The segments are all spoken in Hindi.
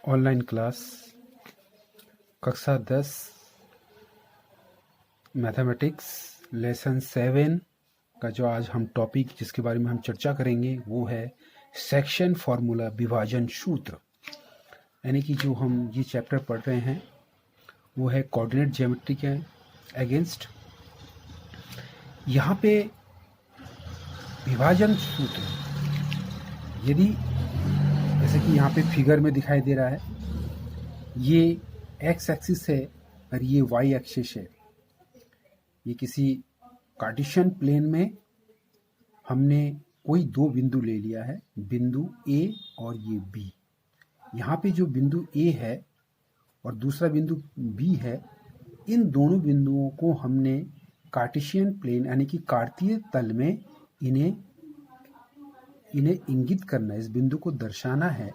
ऑनलाइन क्लास कक्षा 10 मैथमेटिक्स लेसन 7 का जो आज हम टॉपिक जिसके बारे में हम चर्चा करेंगे वो है सेक्शन फार्मूला विभाजन सूत्र। यानी कि जो हम ये चैप्टर पढ़ रहे हैं वो है कोऑर्डिनेट ज्योमेट्री के अगेंस्ट। यहाँ पे विभाजन सूत्र, यदि जैसे कि यहाँ पे फिगर में दिखाई दे रहा है, ये एक्स एक्सिस है और ये वाई एक्सिस है। ये किसी कार्टेशियन प्लेन में हमने कोई दो बिंदु ले लिया है, बिंदु ए और ये बी। यहाँ पे जो बिंदु ए है और दूसरा बिंदु बी है, इन दोनों बिंदुओं को हमने कार्टेशियन प्लेन यानी कि कार्तीय तल में इन्हें इंगित करना है, इस बिंदु को दर्शाना है।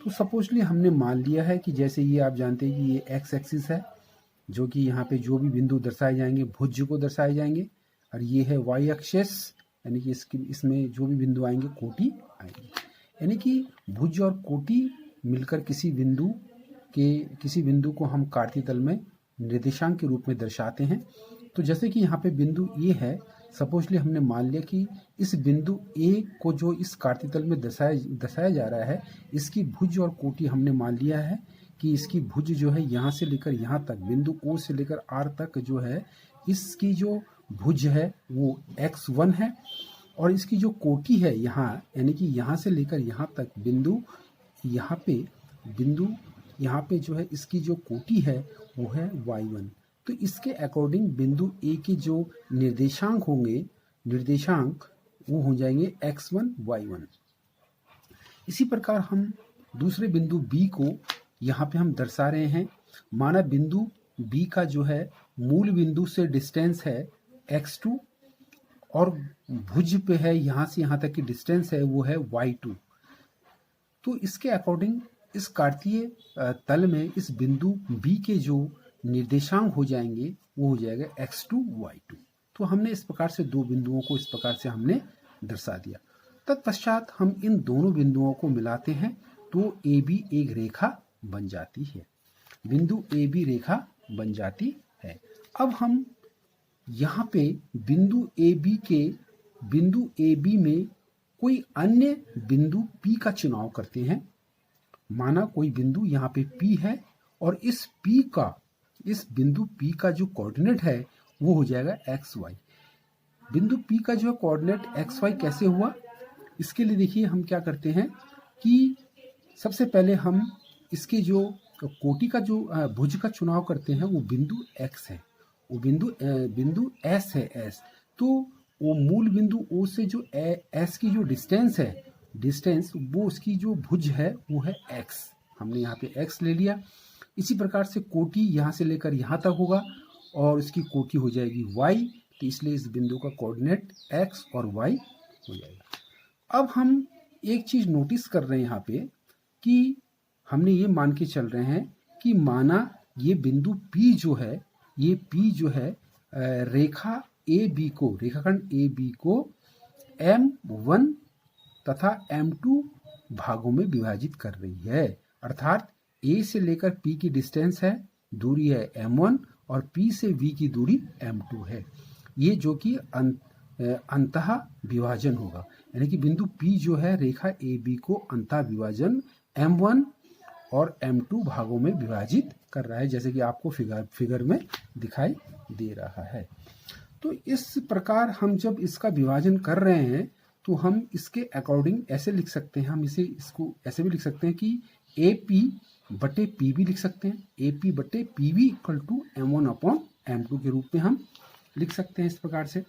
तो सपोजली हमने मान लिया है कि जैसे ये आप जानते हैं कि ये एक्स एक्सिस है, जो कि यहाँ पे जो भी बिंदु दर्शाए जाएंगे भुज को दर्शाए जाएंगे, और ये है वाई एक्सिस यानी कि इसमें जो भी बिंदु आएंगे कोटि आएंगे। यानी कि भुज और कोटि मिलकर किसी बिंदु को हम कार्तीय तल में निर्देशांक के रूप में दर्शाते हैं। तो जैसे कि यहाँ पे बिंदु ए है, सपोजली हमने मान लिया कि इस बिंदु ए को जो इस कार्तीय तल में दर्शाया जा रहा है, इसकी भुज और कोटि हमने मान लिया है कि इसकी भुज जो है यहाँ से लेकर यहाँ तक, बिंदु ओ से लेकर आर तक जो है, इसकी जो भुज है वो x1 है, और इसकी जो कोटि है यहाँ, यानी कि यहाँ से लेकर यहाँ तक बिंदु यहाँ पे जो है इसकी जो कोटि है वो है y1। तो इसके अकॉर्डिंग बिंदु ए के जो निर्देशांक वो हो जाएंगे x1 y1। इसी प्रकार हम दूसरे बिंदु बी को यहाँ पे हम दर्शा रहे हैं। माना बिंदु बी का जो है मूल बिंदु से डिस्टेंस है x2 और भुज पे है यहाँ से यहाँ तक की डिस्टेंस है वो है y2। तो इसके अकॉर्डिंग इस कार्तीय तल में इस बिंदु बी के जो निर्देशांक हो जाएंगे वो हो जाएगा x2 y2। तो हमने इस प्रकार से दो बिंदुओं को इस प्रकार से हमने दर्शा दिया। तत्पश्चात हम इन दोनों बिंदुओं को मिलाते हैं तो AB एक रेखा बन जाती है, बिंदु AB रेखा बन जाती है। अब हम यहाँ पे बिंदु AB में कोई अन्य बिंदु P का चुनाव करते हैं। माना कोई बिंदु यहाँ पे P है और इस बिंदु P का जो कोऑर्डिनेट है वो हो जाएगा XY। बिंदु P का जो कोऑर्डिनेट XY कैसे हुआ, इसके लिए देखिए हम क्या करते हैं कि सबसे पहले हम इसके जो कोटि का जो भुज का चुनाव करते हैं वो बिंदु X है, वो बिंदु S है S। तो वो मूल बिंदु O से जो S की जो डिस्टेंस वो उसकी जो भुज है वो है X। हमने यहाँ पे X ले लिया। इसी प्रकार से कोटि यहाँ से लेकर यहाँ तक होगा और इसकी कोटि हो जाएगी y। तो इसलिए इस बिंदु का कोऑर्डिनेट x और y हो जाएगा। अब हम एक चीज नोटिस कर रहे हैं यहाँ पे कि हमने ये मान के चल रहे हैं कि माना ये बिंदु P जो है रेखाखंड AB को M1 तथा M2 भागों में विभाजित कर रही है। अर्थात A से लेकर P की डिस्टेंस है, दूरी है M1 और P से V की दूरी M2 है। ये जो कि अंतः विभाजन होगा, यानी कि बिंदु P जो है रेखा AB को अंतः विभाजन M1 और M2 भागों में विभाजित कर रहा है, जैसे कि आपको फिगर में दिखाई दे रहा है। तो इस प्रकार हम जब इसका विभाजन कर रहे हैं तो हम इसके अकॉर्डिंग ऐसे लिख सकते हैं, हम इसको ऐसे भी लिख सकते हैं कि AP बटे PB लिख सकते हैं। AP बटे PB equal to M1 upon M2 के रूप में हम लिख सकते हैं इस प्रकार से।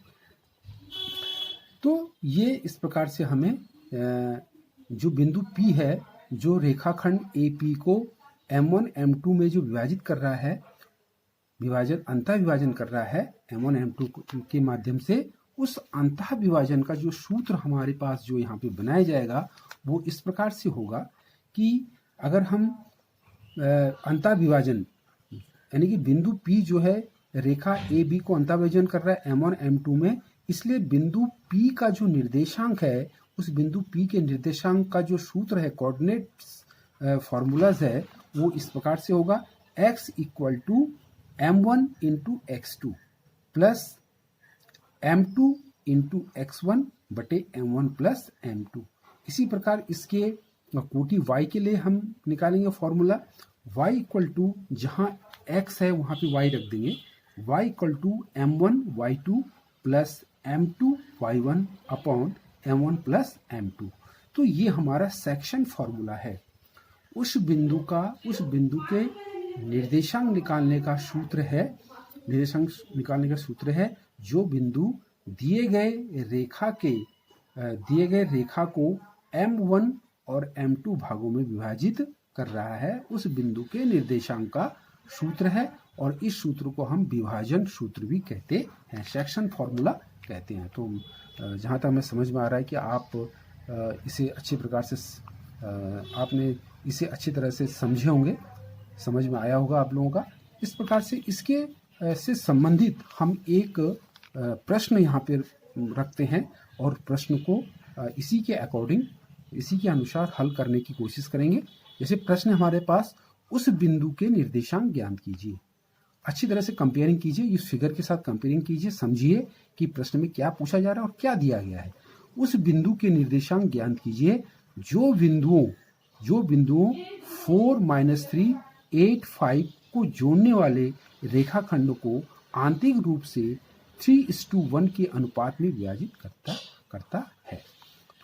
तो ये इस प्रकार से हमें जो बिंदु P है जो रेखाखंड AP को M1 M2 में जो विभाजित कर रहा है, अंतः विभाजन कर रहा है M1 M2 के माध्यम से, उस अंतः विभाजन का जो सूत्र हमारे पास जो यहाँ पे बनाया जाएगा वो इस प्रकार से होगा कि अगर हम अंतः विभाजन यानी कि बिंदु P जो है रेखा AB को अंतः विभाजन कर रहा है M1 M2 में, इसलिए बिंदु P का जो निर्देशांक है उस बिंदु P के निर्देशांक का जो सूत्र है, कोऑर्डिनेट्स फॉर्मूलाज है वो इस प्रकार से होगा, x equal to m1 into x2 plus m2 into x1 बटे m1 प्लस m2। इसी प्रकार इसके कोटि y के लिए हम निकालेंगे फॉर्मूला, y इक्वल टू जहाँ x है वहाँ पे y रख देंगे, y equal to m1 y2 plus m2 y1 upon m1 plus m2। तो ये हमारा सेक्शन फॉर्मूला है। उस बिंदु के निर्देशांक निकालने का सूत्र है, जो बिंदु दिए गए रेखा को m1 और m2 भागों में विभाजित कर रहा है, उस बिंदु के निर्देशांक का सूत्र है। और इस सूत्र को हम विभाजन सूत्र भी कहते हैं, सेक्शन फॉर्मूला कहते हैं। तो जहाँ तक हमें समझ में आ रहा है कि आप इसे अच्छे प्रकार से आपने इसे अच्छी तरह से समझे होंगे, समझ में आया होगा आप लोगों का। इस प्रकार से इसके से संबंधित हम एक प्रश्न यहाँ पे रखते हैं और प्रश्न को इसी के अनुसार हल करने की कोशिश करेंगे। जैसे प्रश्न हमारे पास, उस बिंदु के निर्देशांक ज्ञात कीजिए। अच्छी तरह से कंपेयरिंग कीजिए, इस फिगर के साथ कंपेयरिंग कीजिए, समझिए कि प्रश्न में क्या पूछा जा रहा है और क्या दिया गया है। उस बिंदु के निर्देशांक ज्ञात कीजिए जो बिंदुओं 4, -3, 8, 5 को जोड़ने वाले रेखाखंड को आंतरिक रूप से 3:1 के अनुपात में विभाजित करता है।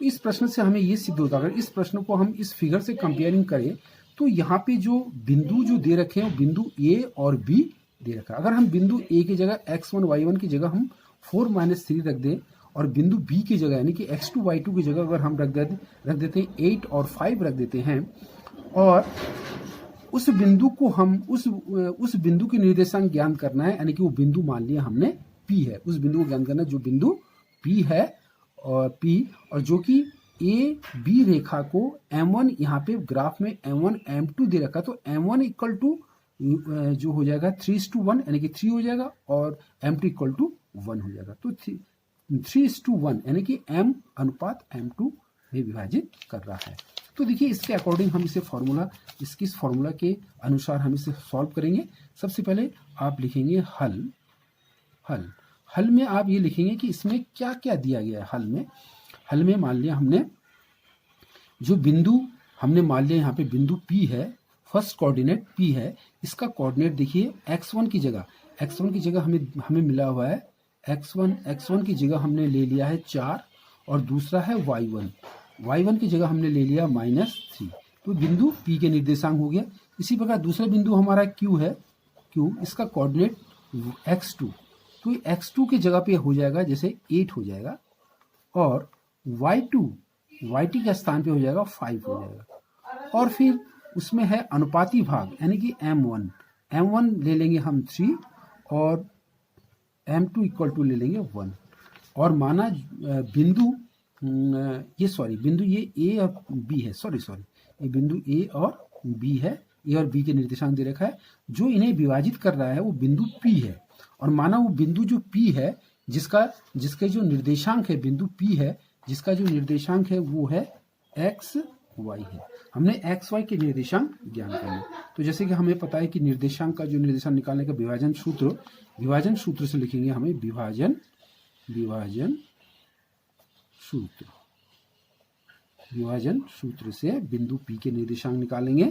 तो इस प्रश्न से हमें ये सिद्ध होता है, अगर इस प्रश्न को हम इस फिगर से कंपेयरिंग करें तो यहाँ पे जो बिंदु जो दे रखे हैं, बिंदु A और B दे रखा है। अगर हम बिंदु A की जगह x1 y1 की जगह हम 4 - 3 रख दें और बिंदु B की जगह यानी कि x2 y2 की जगह अगर हम रख देते हैं 8 और 5 रख देते हैं, और उस बिंदु को हम उस बिंदु के निर्देशांक ज्ञान करना है, यानी कि वो बिंदु मान लिया हमने P है, उस बिंदु को ज्ञान करना है जो बिंदु P है और जो कि ए बी रेखा को m1 यहाँ पे ग्राफ में m1 m2 दे रखा, तो m1 इक्वल टू जो हो जाएगा 3:1 यानी कि 3 हो जाएगा और m2 इक्वल टू 1 हो जाएगा। तो 3:1 यानी कि m अनुपात m2 में विभाजित कर रहा है। तो देखिए इसके अकॉर्डिंग हम इस फॉर्मूला के अनुसार हम इसे सॉल्व करेंगे। सबसे पहले आप लिखेंगे हल में आप ये लिखेंगे कि इसमें क्या क्या दिया गया है। हल में मान लिया हमने जो बिंदु हमने मान लिया यहाँ पे बिंदु P है, फर्स्ट कोऑर्डिनेट P है, इसका कोऑर्डिनेट देखिए x1 की जगह हमें मिला हुआ है x1 की जगह हमने ले लिया है 4 और दूसरा है y1 की जगह हमने ले लिया -3। तो बिंदु P के निर्देशांक हो गया। इसी प्रकार दूसरा बिंदु हमारा Q है, इसका कोऑर्डिनेट x2, तो x2 की जगह पे हो जाएगा जैसे 8 हो जाएगा और y2 के स्थान पे हो जाएगा 5 हो जाएगा। और फिर उसमें है अनुपाती भाग यानी कि m1 ले लेंगे हम 3 और m2 इक्वल टू ले लेंगे 1 और माना बिंदु ये A और B है, ये बिंदु A और B है, A और B के निर्देशांक दे रखा है। जो इन्हें विभाजित कर रहा है वो बिंदु P है और माना वो बिंदु जो P है जिसके जो निर्देशांक है बिंदु P है, जिसका जो निर्देशांक है वो है x y है। हमने x y के निर्देशांक ज्ञान करने, तो जैसे कि हमें पता है कि निर्देशांक का जो निर्देशांक निकालने का विभाजन सूत्र से लिखेंगे हमें विभाजन सूत्र से बिंदु P के निर्देशांक निकालेंगे।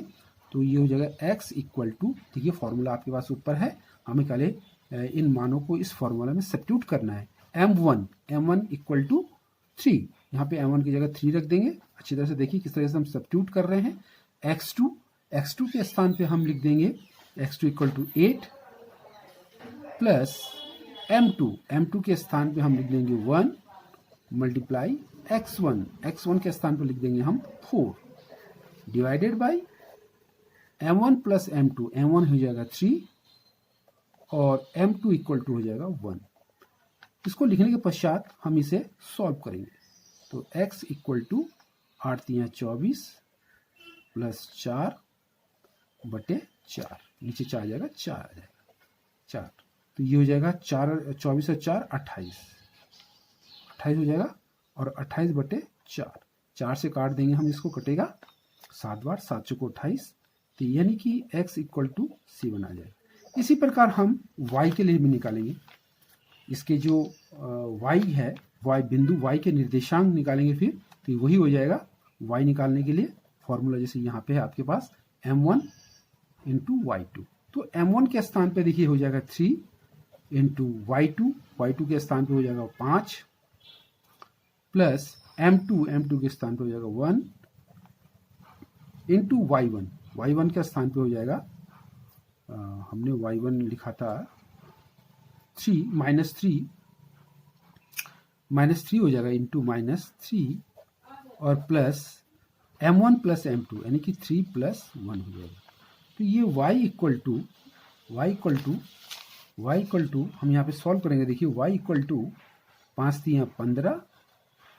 तो ये हो जाएगा x इक्वल टू, देखिए फॉर्मूला आपके पास ऊपर है, हमें पहले इन मानों को इस फॉर्मूला में सब्स्टिट्यूट करना है। m1 इक्वल टू 3, यहाँ पे m1 की जगह 3 रख देंगे। अच्छी तरह से देखिए किस तरह से हम सब्स्टिट्यूट कर रहे हैं। x2 के स्थान पे हम लिख देंगे x2 equal to 8 plus m2 के स्थान पे हम लिख देंगे 1 मल्टीप्लाई x1 के स्थान पे लिख देंगे हम 4 divided by m1 plus m1 हो जाएगा 3 और m2 इक्वल टू हो जाएगा 1। इसको लिखने के पश्चात हम इसे सॉल्व करेंगे। तो x इक्वल टू 8 × 24 प्लस 4 बटे 4, नीचे 4 आ जाएगा 4 तो ये हो जाएगा 24 और 4 28 हो जाएगा और 28 बटे 4 से काट देंगे हम इसको, कटेगा 7 बार 7 चौको 28, तो यानी कि x इक्वल टू 7 आ जाएगा। इसी प्रकार हम y के लिए भी निकालेंगे। इसके जो y है, y बिंदु y के निर्देशांक निकालेंगे फिर, तो वही हो जाएगा y निकालने के लिए फॉर्मूला जैसे यहाँ पे है आपके पास m1 इंटू y2। तो m1 के स्थान पे देखिए हो जाएगा 3 इंटू y2 के स्थान पे हो जाएगा 5 प्लस m2 के स्थान पे हो जाएगा 1 इंटू y1 के स्थान पे हो जाएगा हमने y1 लिखा था 3 -3 हो जाएगा इंटू -3 और प्लस m1 प्लस m2 यानी कि 3 प्लस 1 हो जाएगा। तो ये y इक्वल टू हम यहाँ पे सॉल्व करेंगे। देखिए y इक्वल टू 5 3 15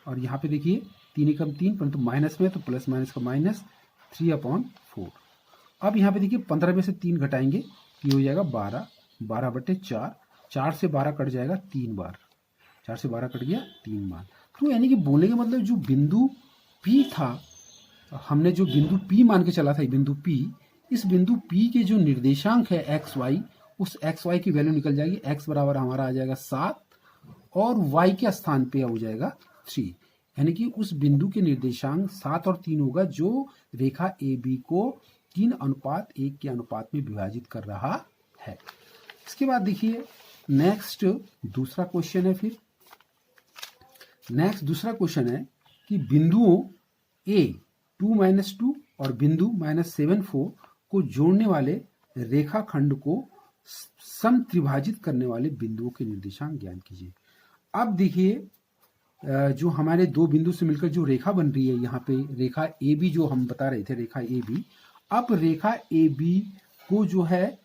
और यहाँ पे देखिए 3 एकम 3 परंतु माइनस में तो प्लस माइनस का माइनस 3/4। अब यहाँ पे देखिए 15 में से 3 घटाएंगे, ये हो जाएगा 12/4। 4 से 12 कट जाएगा 3 बार, 4 से 12 कट गया 3 बार। तो यानी कि बोलने का मतलब जो बिंदु P था, हमने जो बिंदु P मान के चला था, बिंदु P, इस बिंदु P के जो निर्देशांक है एक्स वाई, उस एक्स वाई की वैल्यू निकल जाएगी। एक्स बराबर हमारा आ जाएगा 7 और y के स्थान पे हो जाएगा 3, यानी कि उस बिंदु के निर्देशांक 7 और 3 होगा जो रेखा AB को 3:1 के अनुपात में विभाजित कर रहा है। इसके बाद देखिए नेक्स्ट दूसरा क्वेश्चन है। फिर नेक्स्ट दूसरा क्वेश्चन है कि बिंदुओं A 2 और बिंदु -7 को जोड़ने वाले रेखाखंड को समत्रिभाजित करने वाले बिंदुओं के निर्देशांक ज्ञात कीजिए। अब देखिए जो हमारे दो बिंदु से मिलकर जो रेखा बन रही है, यहाँ पे रेखा AB जो हम बता रहे थे, रेखा AB, अब रेखा AB को जो है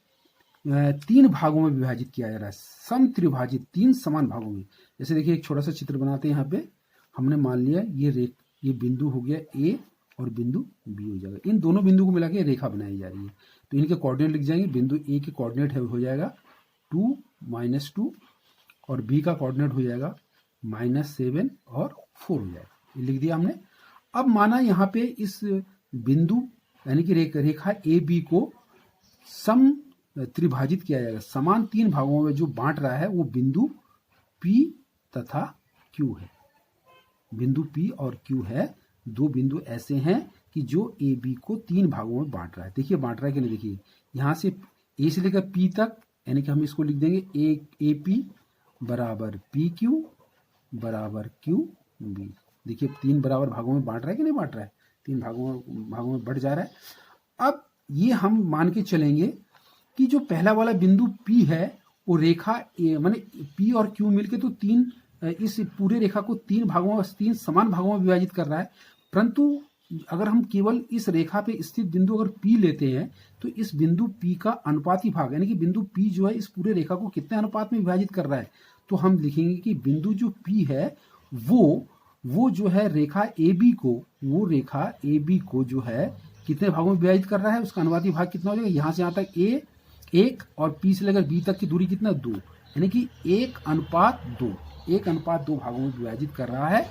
3 भागों में विभाजित किया जा रहा है, समत्रिभाजित 3 समान भागों में। जैसे देखिए एक छोटा सा चित्र बनाते हैं। यहाँ पे हमने मान लिया ये बिंदु हो गया A और बिंदु B हो जाएगा। इन दोनों बिंदु को मिला के रेखा बनाई जा रही है, तो इनके कोऑर्डिनेट लिख जाएंगे। बिंदु A के कोऑर्डिनेट हो जाएगा 2 -2 और B का कोऑर्डिनेट हो जाएगा -7 और 4 हो जाएगा। ये लिख दिया हमने। अब माना यहाँ पे इस बिंदु यानी कि रेखा AB को सम त्रिभाजित किया जाएगा, समान 3 भागों में जो बांट रहा है वो बिंदु P तथा Q है। बिंदु P और Q है, दो बिंदु ऐसे हैं कि जो AB को 3 भागों में बांट रहा है। देखिए बांट रहा है कि नहीं, देखिए यहाँ से A से लेकर P तक, यानी कि हम इसको लिख देंगे AP बराबर PQ बराबर QB। देखिए 3 बराबर भागों में बांट रहा है कि नहीं बांट रहा है, 3 भागों में बढ़ जा रहा है। अब ये हम मान के चलेंगे कि जो पहला वाला बिंदु P है वो रेखा माने P और Q मिलके तो 3 इस पूरे रेखा को 3 समान भागों में विभाजित कर रहा है। परंतु अगर हम केवल इस रेखा पे स्थित बिंदु अगर P लेते हैं तो इस बिंदु P का अनुपाती भाग यानी कि बिंदु P जो है इस पूरे रेखा को कितने अनुपात में विभाजित कर रहा है, तो हम लिखेंगे कि बिंदु जो P है वो जो है रेखा AB को जो है कितने भागों में विभाजित कर रहा है, उसका अनुपाती भाग कितना हो जाएगा। यहाँ से यहाँ तक A 1 और P से लेकर B तक की दूरी कितना 2, यानी कि 1:2 भागों में विभाजित कर रहा है।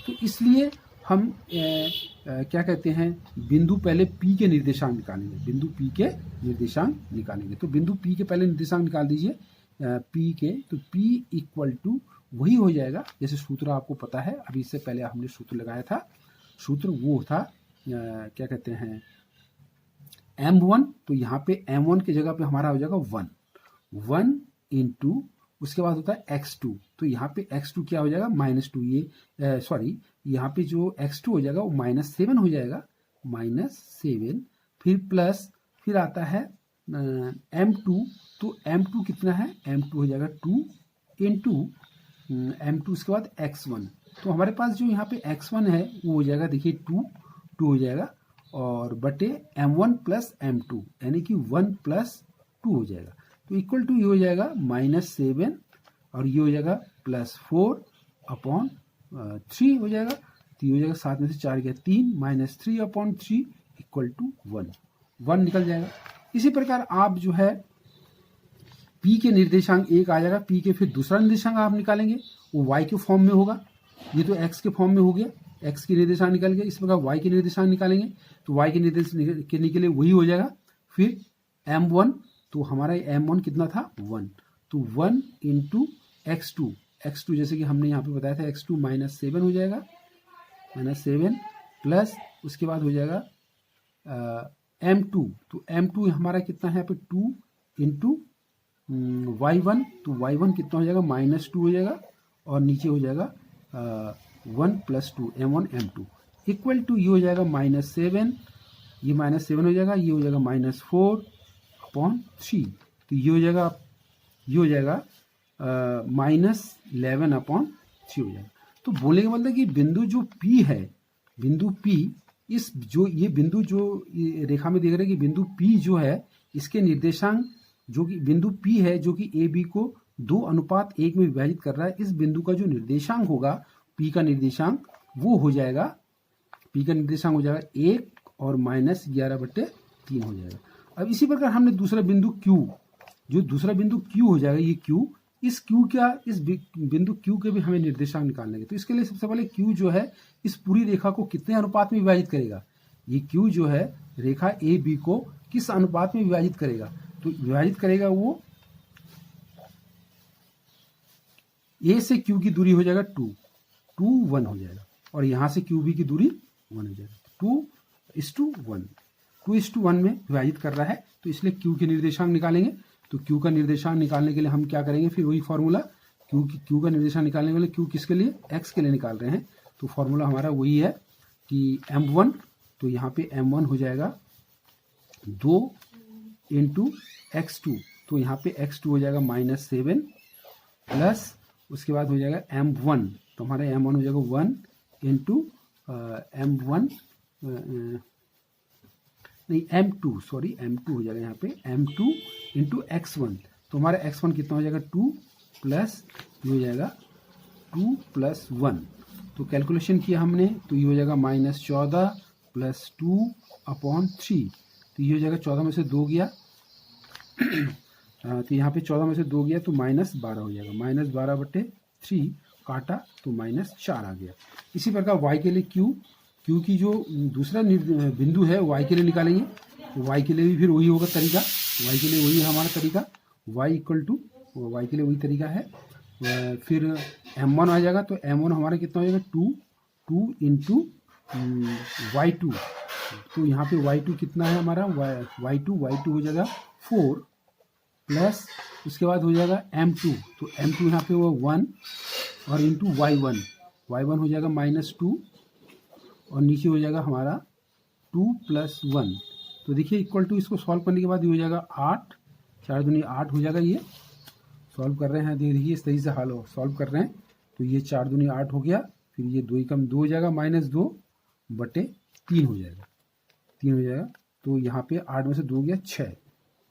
तो इसलिए हम क्या कहते हैं, बिंदु पहले P के निर्देशांक निकालेंगे। तो बिंदु P के पहले निर्देशांक निकाल दीजिए P के, तो P इक्वल टू वही हो जाएगा जैसे सूत्र आपको पता है। अभी इससे पहले हमने सूत्र लगाया था, सूत्र वो था क्या कहते हैं M1। तो यहाँ पे M1 की जगह पे हमारा हो जाएगा 1 इंटू उसके बाद होता है x2। तो यहाँ पे x2 क्या हो जाएगा -2, यहाँ पे जो x2 हो जाएगा वो -7 हो जाएगा, -7 फिर प्लस फिर आता है m2। तो m2 कितना है, m2 हो जाएगा 2 इंटू m2 उसके बाद x1। तो हमारे पास जो यहाँ पे x1 है वो हो जाएगा देखिए 2 हो जाएगा और बटे m1 प्लस m2 यानी कि 1 प्लस 2 हो जाएगा। तो इक्वल टू ये हो जाएगा -7 और ये हो जाएगा +4/3 हो जाएगा। तो ये हो जाएगा 7 में से 4 गया 3 -3/3 इक्वल टू 1 निकल जाएगा। इसी प्रकार आप जो है P के निर्देशांक 1 आ जाएगा। P के फिर दूसरा निर्देशांक आप निकालेंगे, वो y के फॉर्म में होगा, ये तो x के फॉर्म में हो गया, एक्स की निर्देशांक निकल गया। इस प्रकार वाई की निर्देशांक निकालेंगे तो वाई के निर्देशांक के लिए वही हो जाएगा। फिर m1, तो हमारा m1 कितना था 1, तो 1 इंटू x2 जैसे कि हमने यहाँ पे बताया था x2 -7 हो जाएगा, -7 प्लस उसके बाद हो जाएगा m2, तो m2 हमारा कितना है यहाँ पे 2 इंटू y1, तो y1 कितना हो जाएगा -2 हो जाएगा और नीचे हो जाएगा 1 + 2 m1 m2 इक्वल टू ये हो जाएगा -7, ये -7 हो जाएगा, ये हो जाएगा -4/3, तो ये हो जाएगा -11/3 हो जाएगा। तो बोलने का मतलब कि बिंदु जो P है, बिंदु P, इस जो ये बिंदु जो रेखा में देख रहे हैं कि बिंदु P जो है इसके निर्देशांक जो कि बिंदु P है जो कि AB को 2:1 में विभाजित कर रहा है, इस बिंदु का जो निर्देशांक होगा P का निर्देशांक वो हो जाएगा, P का निर्देशांक हो जाएगा 1 और -11/3 हो जाएगा। अब इसी प्रकार हमने दूसरा बिंदु Q, जो दूसरा बिंदु Q हो जाएगा, ये Q, इस बिंदु Q के भी हमें निर्देशांक निकालने के, तो इसके लिए सबसे पहले Q जो है इस पूरी रेखा को कितने अनुपात में विभाजित करेगा, ये Q जो है रेखा AB को किस अनुपात में विभाजित करेगा, तो विभाजित करेगा वो A से Q की दूरी हो जाएगा 2 1 हो जाएगा और यहाँ से QB की दूरी 1 हो जाएगा, 2:1 में विभाजित कर रहा है, तो इसलिए Q के निर्देशांक निकालेंगे। तो Q का निर्देशांक निकालने के लिए हम क्या करेंगे, फिर वही फॉर्मूला, Q का निर्देशांक निकालने के लिए Q किसके लिए, x के लिए निकाल रहे हैं, तो फॉर्मूला हमारा वही है कि m1, तो यहाँ पे m1 हो जाएगा 2 इंटू x2, तो यहाँ पे x2 हो जाएगा -7 प्लस उसके बाद हो जाएगा m1, तो हमारा m1 हो जाएगा 1 इंटू m1 नहीं m2 हो जाएगा यहाँ पे m2 इंटू x1, तो हमारा x1 कितना हो जाएगा 2 प्लस ये हो जाएगा 2 + 1, तो कैलकुलेशन किया हमने तो ये हो जाएगा -14 + 2/3, तो ये हो जाएगा 14 में से 2 गया तो यहाँ पे 14 में से 2 गया तो -12 हो जाएगा, -12/3 काटा तो -4 आ गया। इसी प्रकार y के लिए Q की जो दूसरा बिंदु है y के लिए निकालेंगे, तो y के लिए भी फिर वही होगा तरीका, y के लिए वही है हमारा तरीका, y के लिए वही तरीका है। फिर m1 आ जाएगा, तो m1 हमारा कितना हो जाएगा 2 इंटू y2, तो यहाँ पे y2 कितना है हमारा y2 हो जाएगा 4 प्लस उसके बाद हो जाएगा m2, तो m2 यहाँ पे वो 1 और इंटू y1 हो जाएगा -2 और नीचे हो जाएगा हमारा 2 + 1, तो देखिए इक्वल टू, इसको सॉल्व करने के बाद ये हो जाएगा 8, 4 दूनी 8 हो जाएगा। ये सॉल्व कर रहे हैं, देखिए इस तरीके से सॉल्व कर रहे हैं, तो ये 4 दूनी 8 हो गया, फिर ये 2 कम 2 हो जाएगा -2/3 हो जाएगा, 3 हो जाएगा, तो यहाँ पे 8 में से 2 गया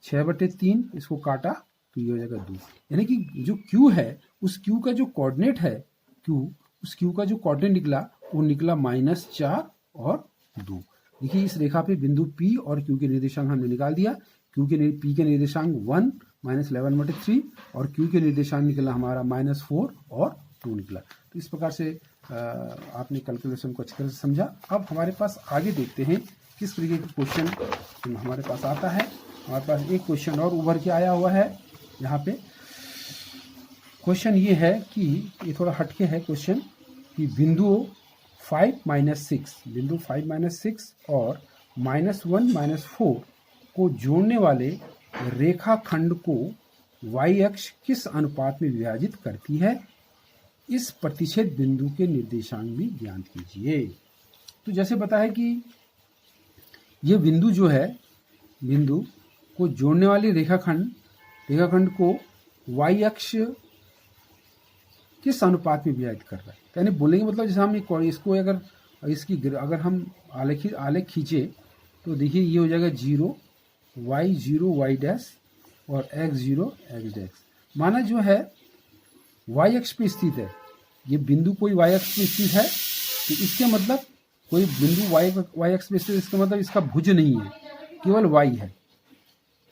6/3, इसको काटा तो ये हो जाएगा 2, यानी कि जो Q है उस Q का जो कोऑर्डिनेट है उस Q का जो कोऑर्डिनेट निकला वो निकला -4 और 2। देखिए इस रेखा पे बिंदु P और Q के निर्देशांक हमने निकाल दिया, P के निर्देशांक 1 -11/3 और Q के निर्देशांक निकला हमारा -4 और 2 निकला। तो इस प्रकार से आपने कैलकुलेशन को अच्छी तरह से समझा। अब हमारे पास आगे देखते हैं किस तरीके का क्वेश्चन हमारे पास आता है। हमारे पास एक क्वेश्चन और उभर के आया हुआ है यहाँ पे। क्वेश्चन ये है कि ये थोड़ा हटके है क्वेश्चन कि बिंदु 5 - 6 और -1 - 4 को जोड़ने वाले रेखाखंड को y अक्ष किस अनुपात में विभाजित करती है, इस प्रतिच्छेद बिंदु के निर्देशांक भी ज्ञात कीजिए। तो जैसे बताया कि ये बिंदु जो है, बिंदु को जोड़ने वाले रेखाखंड को y अक्ष किस अनुपात में विभाजित कर रहा है, यानी बोलेंगे मतलब जैसे हम इसको अगर हम आलेख खींचे तो देखिए ये हो जाएगा 0 y डैश और x0 x डैश। माना जो है y अक्ष पे स्थित है, ये बिंदु कोई y अक्ष पे स्थित है, तो इसके मतलब कोई बिंदु y अक्ष पे स्थित, इसका मतलब इसका भुज नहीं है, केवल y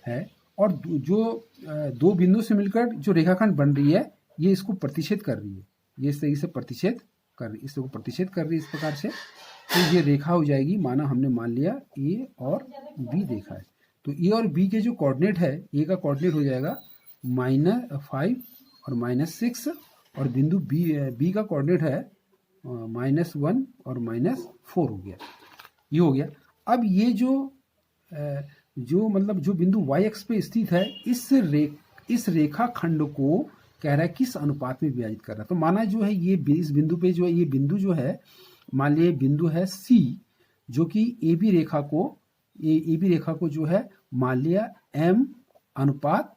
है और जो दो बिंदु से मिलकर जो रेखाखंड बन रही है ये इसको प्रतिच्छेद कर रही है, ये इस तरीके से प्रतिच्छेद कर रही, इसको प्रतिच्छेद कर रही है इस प्रकार से, तो ये रेखा हो जाएगी, माना हमने मान लिया ए और बी देखा है, तो ए और बी के जो कोऑर्डिनेट है, ए का कोऑर्डिनेट हो जाएगा -5 और -6, और बिंदु बी का कोऑर्डिनेट है -1 और -4 हो गया, ये हो गया। अब ये जो मतलब जो बिंदु y अक्ष पे स्थित है, इस रेखा खंड को कह रहा है किस अनुपात में विभाजित कर रहा है। तो माना जो है ये इस बिंदु पे जो है, ये बिंदु जो है, मान लिया बिंदु है C, जो कि ए बी रेखा को जो है मान लिया m अनुपात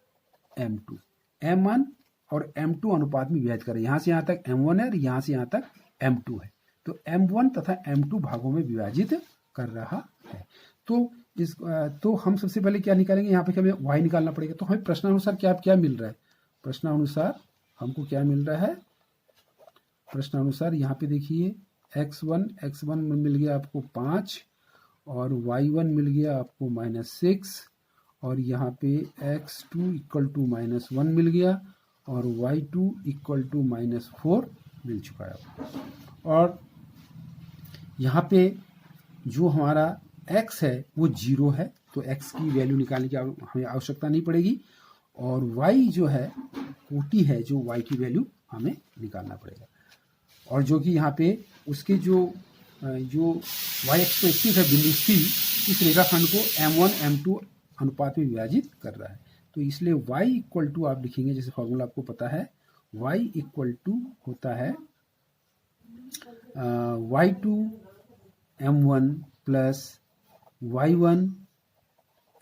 m2, m1 और m2 अनुपात में विभाजित कर रहा है। यहाँ से यहाँ तक m1 है और यहाँ से यहाँ तक m2 है, तो m1 तथा m2 भागों में विभाजित कर रहा है। तो हम सबसे पहले क्या निकालेंगे, यहाँ पे हमें y निकालना पड़ेगा। तो हमें प्रश्नानुसार क्या मिल रहा है, प्रश्नानुसार हमको क्या मिल रहा है, प्रश्नानुसार यहाँ पे देखिए x1 में मिल गया आपको 5 और y1 मिल गया आपको -6, और यहाँ पे x2 = -1 मिल गया और y2 = -4 मिल चुका है। और यहाँ पे जो हमारा x है वो 0 है, तो x की वैल्यू निकालने की हमें आवश्यकता नहीं पड़ेगी, और y जो है कोटि है, जो y की वैल्यू हमें निकालना पड़ेगा। और जो कि यहाँ पे उसके जो y अक्ष पे स्थित है बिंदु C, इस रेखाखंड को m1 m2 अनुपात में विभाजित कर रहा है। तो इसलिए y = आप लिखेंगे, जैसे फॉर्मूला आपको पता है, y = होता है y2 m1 plus y1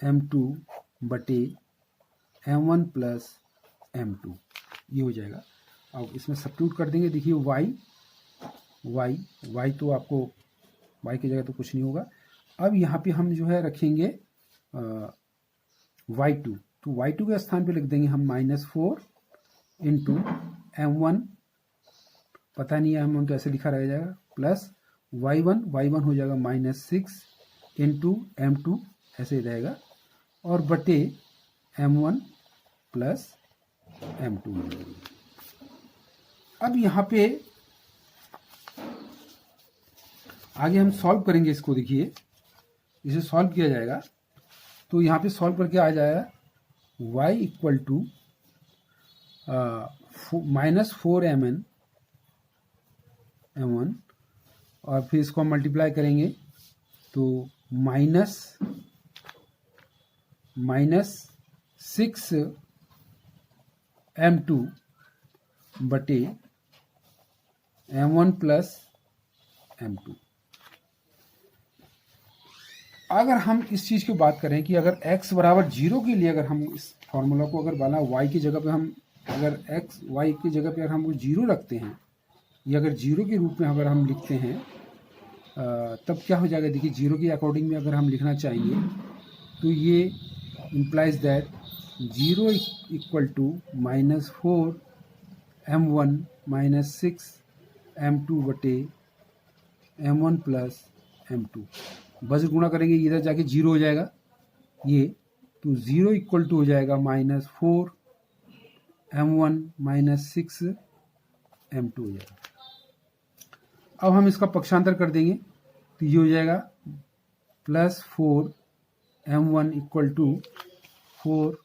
m2 बटे m1 प्लस m2, ये हो जाएगा। अब इसमें सब्स्टिट्यूट कर देंगे, देखिए y तो आपको y की जगह तो कुछ नहीं होगा। अब यहाँ पे हम जो है रखेंगे y2, तो y2 के स्थान पे लिख देंगे हम -4 इंटू m1, पता नहीं है m1 तो ऐसे लिखा रह जाएगा, प्लस y1 हो जाएगा -6 इंटू m2 ऐसे ही रहेगा, और बटे m1 प्लस m2। अब यहाँ पे आगे हम सॉल्व करेंगे इसको, देखिए इसे सॉल्व किया जाएगा, तो यहाँ पे सॉल्व करके आ जाएगा y = -4 m1, और फिर इसको हम मल्टीप्लाई करेंगे तो -6 m2 बटे m1 प्लस m2। अगर हम इस चीज की बात करें कि अगर x बराबर 0 के लिए अगर हम इस फॉर्मूला को अगर बना y की जगह पे हम अगर y की जगह पे अगर हम 0 रखते हैं, या अगर 0 के रूप में अगर हम लिखते हैं, तब क्या हो जाएगा, देखिए 0 के अकॉर्डिंग में अगर हम लिखना चाहेंगे तो ये इम्प्लाइज दैट 0 = -4 m1 -6 m2 बटे m1 प्लस m2, बस गुणा करेंगे, इधर जाके 0 हो जाएगा ये, तो 0 = हो जाएगा -4 m1 -6 m2 हो जाएगा। अब हम इसका पक्षांतर कर देंगे, तो ये हो जाएगा +4 m1 = 4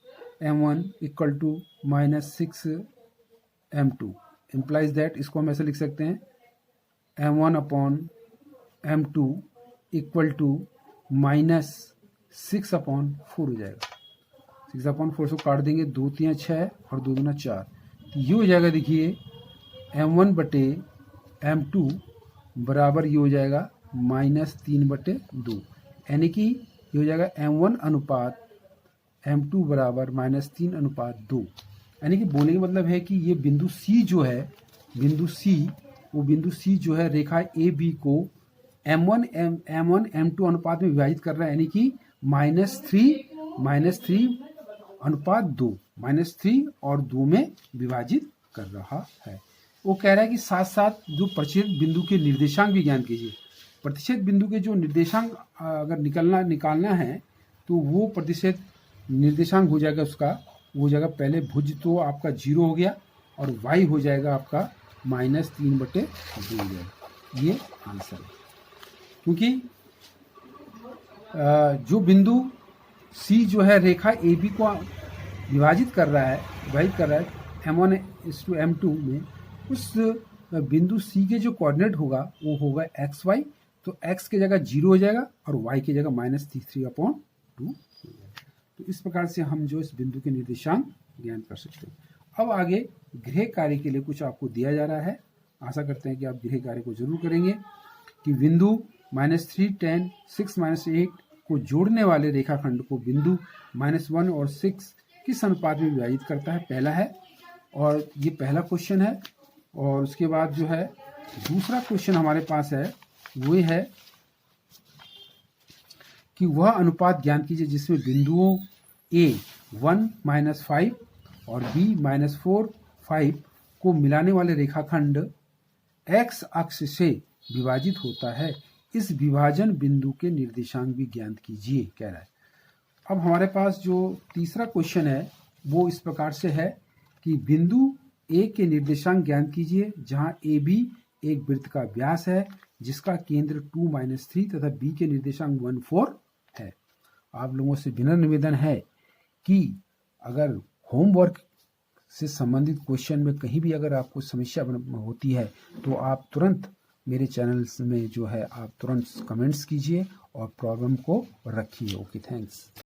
m1 = -6 m2, implies that इसको हम ऐसे लिख सकते हैं m1/m2 = -6/4 हो जाएगा। 6/4 से काट देंगे, 2 3 6 और 2 दूना 4, तो ये हो जाएगा, देखिए m1 बटे m2 बराबर ये हो जाएगा -3/2, यानी कि ये हो जाएगा m1 अनुपात m2 बराबर -3/2। यानी कि बोलने का मतलब है कि ये बिंदु C जो है, बिंदु C जो है रेखा ए बी को m1 m2 अनुपात में विभाजित कर रहा है, यानी कि -3 और 2 में विभाजित कर रहा है। वो कह रहा है कि साथ साथ जो प्रतिच्छेद बिंदु के निर्देशांक भी ज्ञान कीजिए। प्रतिच्छेद बिंदु के जो निर्देशांक अगर निकालना है, तो वो प्रतिच्छेद निर्देशांक हो जाएगा उसका, वो हो जाएगा पहले भुज तो आपका 0 हो गया, और y हो जाएगा आपका -3/2 है। ये आंसर है, क्योंकि जो बिंदु सी जो है रेखा ए बी को विभाजित कर रहा है M1:M2 में, उस बिंदु सी के जो कोऑर्डिनेट होगा वो होगा XY, तो x की जगह 0 हो जाएगा और y की जगह -3/2 हो जाएगा। तो इस प्रकार से हम जो इस बिंदु के निर्देशांक ज्ञान कर सकते हैं। अब आगे गृह कार्य के लिए कुछ आपको दिया जा रहा है, आशा करते हैं कि आप गृह कार्य को जरूर करेंगे। कि बिंदु -3, 10, 6, -8 को जोड़ने वाले रेखाखंड को बिंदु -1 और 6 किस अनुपात में विभाजित करता है, पहला है, और ये पहला क्वेश्चन है। और उसके बाद जो है दूसरा क्वेश्चन हमारे पास है, वो है कि वह अनुपात ज्ञात कीजिए जिसमें बिंदुओं A 1-5 और B -4, 5 को मिलाने वाले रेखाखंड x अक्ष से विभाजित होता है। इस विभाजन बिंदु के निर्देशांक भी ज्ञात कीजिए, कह रहा है। अब हमारे पास जो तीसरा क्वेश्चन है वो इस प्रकार से है कि बिंदु A के निर्देशांक ज्ञात कीजिए जहां AB एक वृत्त का व्यास है जिसका केंद्र 2-3 तथा B के निर्देशांक 1-4 है। आप लोगों से विनम्र निवेदन है कि अगर होमवर्क से संबंधित क्वेश्चन में कहीं भी अगर आपको समस्या होती है तो आप तुरंत मेरे चैनल में जो है आप तुरंत कमेंट्स कीजिए और प्रॉब्लम को रखिए। Okay, thanks.